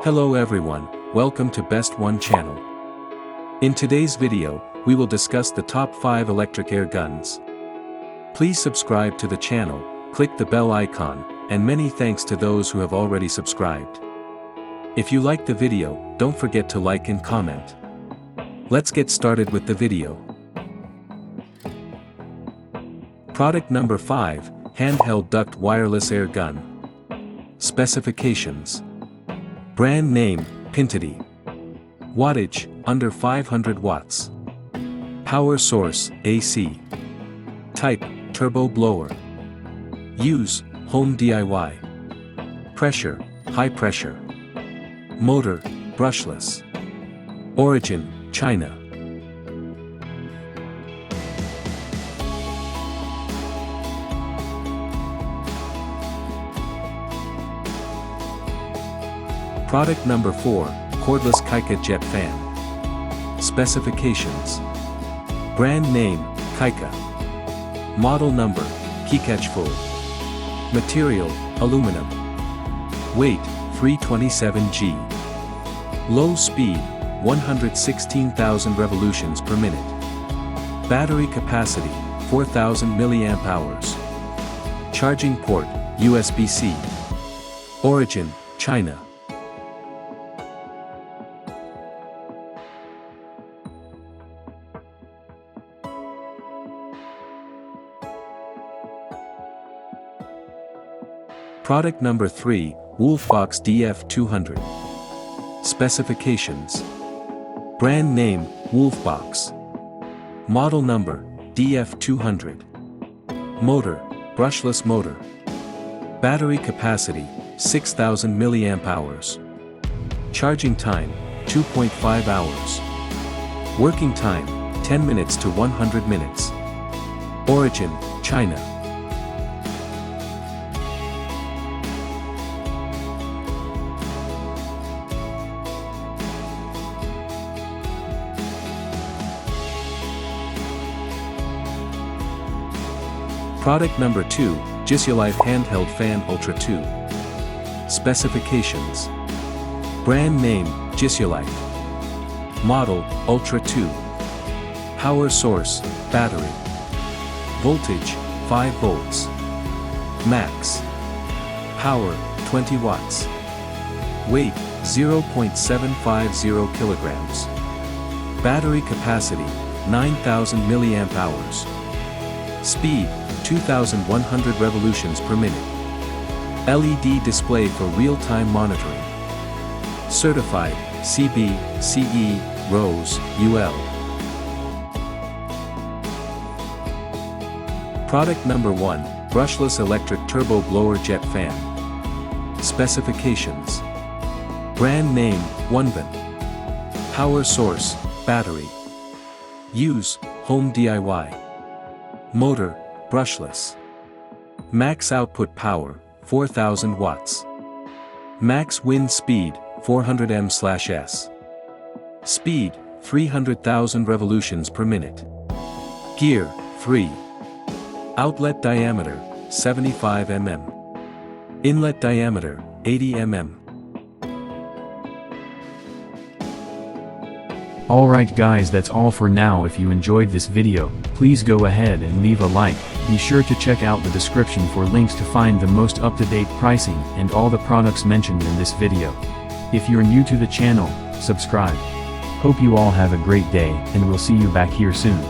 Hello everyone, welcome to Best One channel. In today's video, we will discuss the top 5 electric air guns. Please subscribe to the channel, click the bell icon, and many thanks to those who have already subscribed. If you like the video, don't forget to like and comment. Let's get started with the video. Product number 5, Handheld Duct Wireless Air Gun. Specifications. Brand name, Pintity. Wattage, under 500 watts. Power source, AC. Type, turbo blower. Use, home DIY. Pressure, high pressure. Motor, brushless. Origin, China. Product number 4, Cordless KiCA Jet Fan. Specifications. Brand name, KiCA. Model number, KiCA. Material, aluminum. Weight, 327 g. Low speed, 116,000 revolutions per minute. Battery capacity, 4,000 mAh. Charging port, USB-C. Origin, China. Product number 3, Wolfbox DF200. Specifications. Brand name, Wolfbox. Model number, DF200. Motor, brushless motor. Battery capacity, 6,000 mAh. Charging time, 2.5 hours. Working time, 10 minutes to 100 minutes. Origin, China. Product number 2, KiCA Handheld Fan Ultra 2. Specifications. Brand name, KiCA. Model, Ultra 2. Power source, battery. Voltage, 5 volts. Max. Power, 20 watts. Weight, 0.750 kilograms. Battery capacity, 9,000 mAh. Speed, 2,100 revolutions per minute. LED display for real-time monitoring. Certified, CB, CE, RoHS, UL. Product number 1, Brushless Electric Turbo Blower Jet Fan. Specifications. Brand name, Onevin. Power source, battery. Use, home DIY. Motor, brushless. Max output power, 4,000 watts. Max wind speed, 400 m/s. Speed, 300,000 revolutions per minute. Gear, 3. Outlet diameter, 75 mm. Inlet diameter, 80 mm. Alright guys, that's all for now. If you enjoyed this video, please go ahead and leave a like. Be sure to check out the description for links to find the most up-to-date pricing and all the products mentioned in this video. If you're new to the channel, subscribe. Hope you all have a great day, and we'll see you back here soon.